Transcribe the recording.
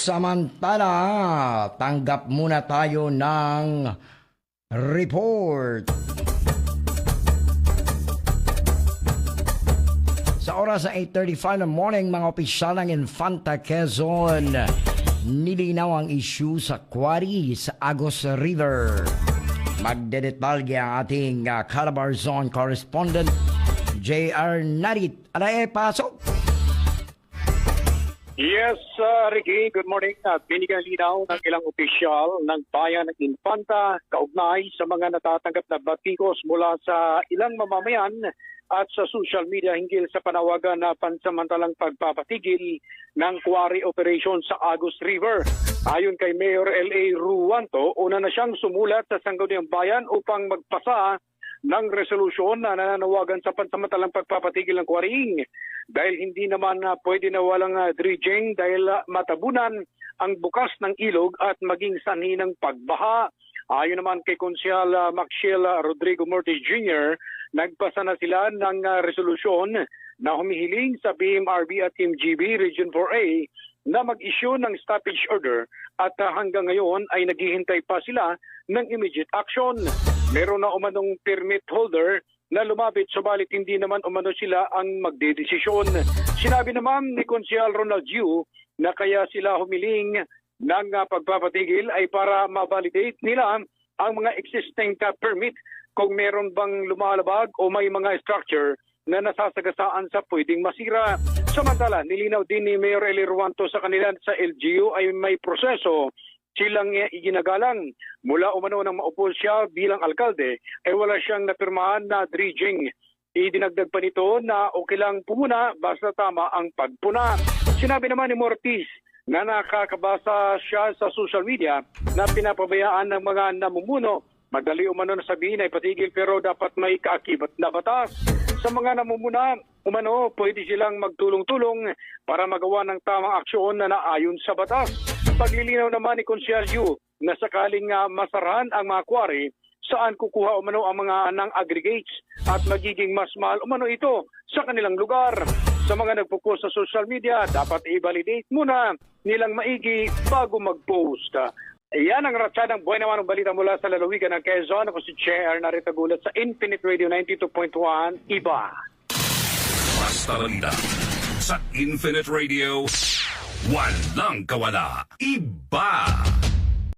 Samantala, tanggap muna tayo ng report. Sa oras sa 8:35 ng morning, mga opisyal ng Infanta Quezon, nilinaw ang issue sa quarry sa Agos River. Magdedetalye ang ating Calabar Zone correspondent, J.R. Narit. Pasok! Yes, Ricky, good morning. Binigyan linaw ng ilang opisyal ng bayan ng Infanta kaugnay sa mga natatanggap na batikos mula sa ilang mamamayan at sa social media hinggil sa panawagan na pansamantalang pagpapatigil ng quarry operation sa Agos River. Ayon kay Mayor L.A. Ruanto, una na siyang sumulat sa Sangguniang Bayan upang magpasa ng resolusyon na nananawagan sa pansamantalang pagpapatigil ng quarrying dahil hindi naman pwede na walang dredging dahil matabunan ang bukas ng ilog at maging sanhi ng pagbaha. Ayon naman kay Konsyal Maxiel Rodrigo Mortis Jr., nagpasa na sila ng resolusyon na humihiling sa BMRB at Team GB Region 4A na mag-issue ng stoppage order at hanggang ngayon ay naghihintay pa sila ng immediate action. Meron na umanong permit holder na lumapit subalit hindi naman umano sila ang magdedesisyon. Sinabi naman ni Konsyal Ronald Yu na kaya sila humiling ng pagpapatigil ay para ma-validate nila ang mga existing permit kung meron bang lumalabag o may mga structure na nasasagasaan sa pwedeng masira. Samantala, nilinaw din ni Mayor Eli Ruanto sa kanila sa LGU ay may proseso silang iginagalang. Mula umano nang maupo siya bilang alkalde, ay wala siyang napirmahan na dredging. Idinagdag pa nito na okay lang pumuna basta tama ang pagpuna. Sinabi naman ni Mortis na nakakabasa siya sa social media na pinapabayaan ng mga namumuno. Madali umano na sabihin ay patigil pero dapat may kaakibat na batas. Sa mga namumuna, umano pwede silang magtulong-tulong para magawa ng tamang aksyon na naayon sa batas. Paglilinaw naman ni Konsyal Yu na sakaling masarahan ang mga quarry, saan kukuha umano ang mga ng aggregates at magiging mas mahal umano ito sa kanilang lugar. Sa mga nagpo-post sa social media, dapat i-validate muna nilang maigi bago mag-post. Yan ang ratsadang buhay naman ng balita mula sa lalawigan ng Quezon. Ako si J.R. Narita Gulat sa Infinite Radio 92.1 Iba. Basta balita sa Infinite Radio, walang kawala. Iba.